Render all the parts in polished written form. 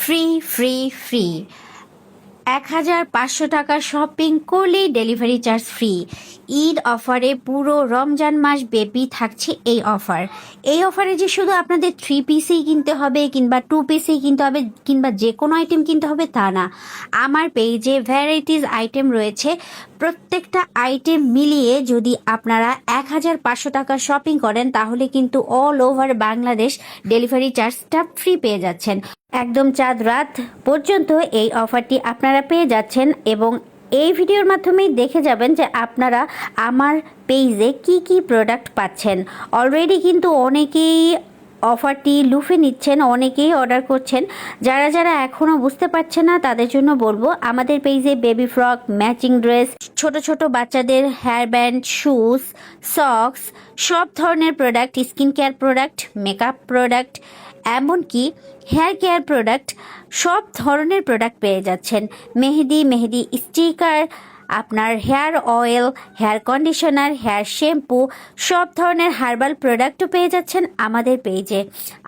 Free free free ১,৫০০ টাকা shopping করলেই delivery charge free. Eid অফারে পুরো রমজান মাস ব্যাপী থাকছে এই অফার। এই অফারে যে শুধু আপনাদের 3 পিসেই কিনতে হবে কিংবা 2 পিসেই কিনতে হবে কিংবা যে কোনো আইটেম কিনতে হবে তা না। আমার পেজে ভ্যারাইটিস আইটেম রয়েছে। প্রত্যেকটা আইটেম মিলিয়ে যদি আপনারা ১,৫০০ টাকা শপিং করেন তাহলে কিন্তু অল ওভার বাংলাদেশ ডেলিভারি চার্জটা ফ্রি পেয়ে যাচ্ছেন। একদম চাঁদ রাত পর্যন্ত এই অফারটি আপনারা পেয়ে যাচ্ছেন এবং এই ভিডিওর মাধ্যমেই দেখে যাবেন যে আপনারা আমার পেজে কি কি প্রোডাক্ট পাচ্ছেন। অলরেডি কিন্তু অনেকেই অফারটি লুফে নিচ্ছেন, অনেকেই অর্ডার করছেন। যারা যারা এখনও বুঝতে পারছেন না তাদের জন্য বলবো, আমাদের পেজে বেবি ফ্রক, ম্যাচিং ড্রেস, ছোট ছোট বাচ্চাদের হেয়ার ব্যান্ড, শুজ, সক্স, সব ধরনের product, skin care product, makeup product, এমনকি হেয়ার কেয়ার প্রোডাক্ট, সব ধরনের প্রোডাক্ট পেয়ে যাচ্ছেন। মেহেদি স্টিকার, আপনার hair oil, hair conditioner, hair shampoo, সব ধরনের হার্বাল প্রোডাক্টও পেয়ে যাচ্ছেন আমাদের পেজে।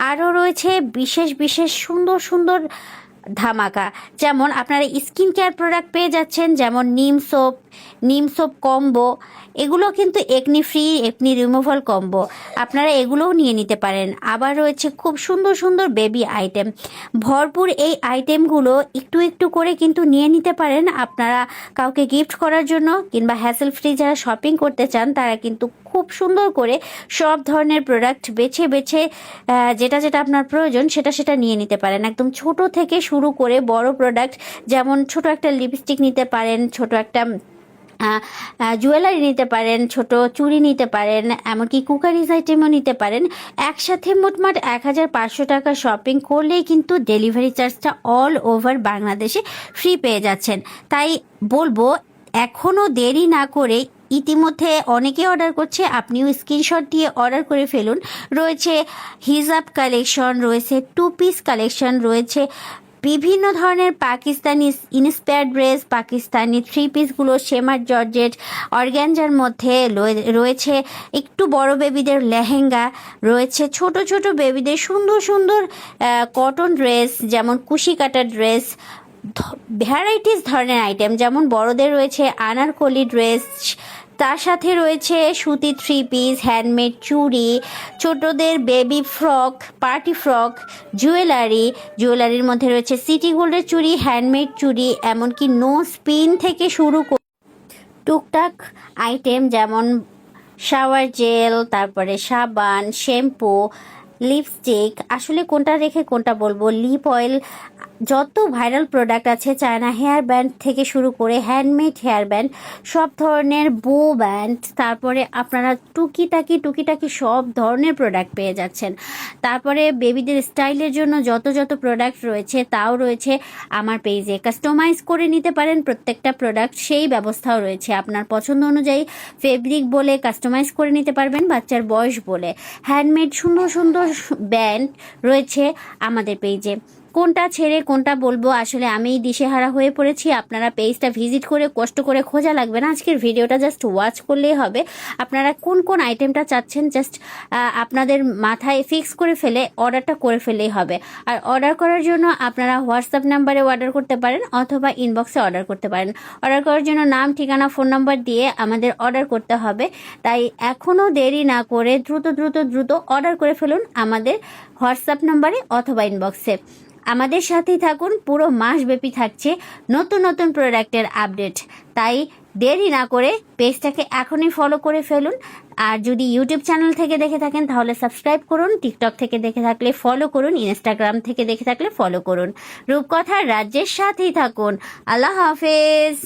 আরও রয়েছে বিশেষ বিশেষ সুন্দর সুন্দর ধামাকা, যেমন আপনারা স্কিন কেয়ার প্রোডাক্ট পেয়ে যাচ্ছেন, যেমন নিম সোপ কম্বো। এগুলো কিন্তু acne free, acne removal combo, আপনারা এগুলোও নিয়ে নিতে পারেন। আবার রয়েছে খুব সুন্দর সুন্দর বেবি আইটেম, ভরপুর এই আইটেমগুলো একটু একটু করে কিন্তু নিয়ে নিতে পারেন আপনারা কাউকে গিফট করার জন্য কিংবা হ্যাসেল ফ্রি যারা শপিং করতে চান তারা কিন্তু খুব সুন্দর করে সব ধরনের প্রোডাক্ট বেছে বেছে যেটা যেটা আপনার প্রয়োজন সেটা নিয়ে নিতে পারেন। একদম ছোট থেকে শুরু করে বড় প্রোডাক্ট, যেমন ছোট একটা লিপস্টিক নিতে পারেন, ছোট একটা জুয়েলারি নিতে পারেন, ছোট চুড়ি নিতে পারেন, এমনকি কুকারিজ আইটেমও নিতে পারেন। একসাথে মোটমাট ১,৫০০ টাকা শপিং করলেই কিন্তু ডেলিভারি চার্জটা অল ওভার বাংলাদেশে ফ্রি পেয়ে যাচ্ছেন। তাই বলবো এখনও দেরি না করে, ইতিমধ্যে অনেকে অর্ডার করছে, আপনিও স্ক্রিনশট দিয়ে অর্ডার করে ফেলুন। রয়েছে হিজাব কালেকশন, রয়েছে 2 পিস কালেকশন, রয়েছে বিভিন্ন ধরনের পাকিস্তানি ইন্সপায়ার্ড ড্রেস, পাকিস্তানি 3 পিসগুলো সেমার জর্জেট অর্গ্যানজার মধ্যে রয়েছে। একটু বড় বেবিদের লেহেঙ্গা রয়েছে, ছোট ছোট বেবিদের সুন্দর সুন্দর কটন ড্রেস, যেমন কুশি কাটা ড্রেস, ভ্যারাইটিস ধরনের আইটেম, যেমন বড়দের রয়েছে আনারকলি ড্রেস, তার সাথে রয়েছে সুতি 3 পিস, হ্যান্ডমেড চুড়ি, ছোটদের বেবি ফ্রক, পার্টি ফ্রক, জুয়েলারির মধ্যে রয়েছে সিটি গোল্ডের চুড়ি, হ্যান্ডমেড চুড়ি, এমনকি নো স্পিন থেকে শুরু করে টুকটাক আইটেম যেমন শাওয়ার জেল, তারপরে সাবান, শ্যাম্পু, লিপস্টিক, আসলে কোনটা রেখে কোনটা বলবো, লিপ অয়েল, যত ভাইরাল প্রোডাক্ট আছে, চায়না হেয়ার ব্যান্ড থেকে শুরু করে হ্যান্ডমেড হেয়ার ব্যান্ড, সব ধরনের বো ব্যান্ড, তারপরে আপনারা টুকিটাকি সব ধরনের প্রোডাক্ট পেয়ে যাচ্ছেন। তারপরে বেবিদের স্টাইলের জন্য যত প্রোডাক্ট রয়েছে তাও রয়েছে আমার পেজে। কাস্টমাইজ করে নিতে পারেন প্রত্যেকটা প্রোডাক্ট, সেই ব্যবস্থাও রয়েছে। আপনার পছন্দ অনুযায়ী ফেব্রিক বলে কাস্টমাইজ করে নিতে পারবেন, বাচ্চার বয়স বলে। হ্যান্ডমেড সুন্দর সুন্দর ব্যান্ড রয়েছে আমাদের পেজে। কোনটা ছেড়ে কোনটা বলবো, আসলে আমি দিশেহারা হয়ে পড়েছি। আপনারা পেজটা ভিজিট করে কষ্ট করে খোঁজা লাগবে না, আজকের ভিডিওটা জাস্ট ওয়াচ করলেই হবে। আপনারা কোন কোন আইটেমটা চাচ্ছেন জাস্ট আপনাদের মাথায় ফিক্স করে ফেলে অর্ডারটা করে ফেলেই হবে। আর অর্ডার করার জন্য আপনারা হোয়াটসঅ্যাপ নাম্বারে অর্ডার করতে পারেন অথবা ইনবক্সে অর্ডার করতে পারেন। অর্ডার করার জন্য নাম, ঠিকানা, ফোন নাম্বার দিয়ে আমাদের অর্ডার করতে হবে। তাই এখনও দেরি না করে দ্রুত অর্ডার করে ফেলুন আমাদের হোয়াটসঅ্যাপ নাম্বারে অথবা ইনবক্সে। আমাদের সাথেই থাকুন, পুরো মাসব্যাপী থাকছে নতুন নতুন প্রোডাক্টের আপডেট। তাই দেরি না করে পেজটাকে এখনই ফলো করে ফেলুন। আর যদি ইউটিউব চ্যানেল থেকে দেখে থাকেন তাহলে সাবস্ক্রাইব করুন, টিকটক থেকে দেখে থাকলে ফলো করুন, ইনস্টাগ্রাম থেকে দেখে থাকলে ফলো করুন। রূপকথার রাজ্যের সাথেই থাকুন। আল্লাহ হাফেজ।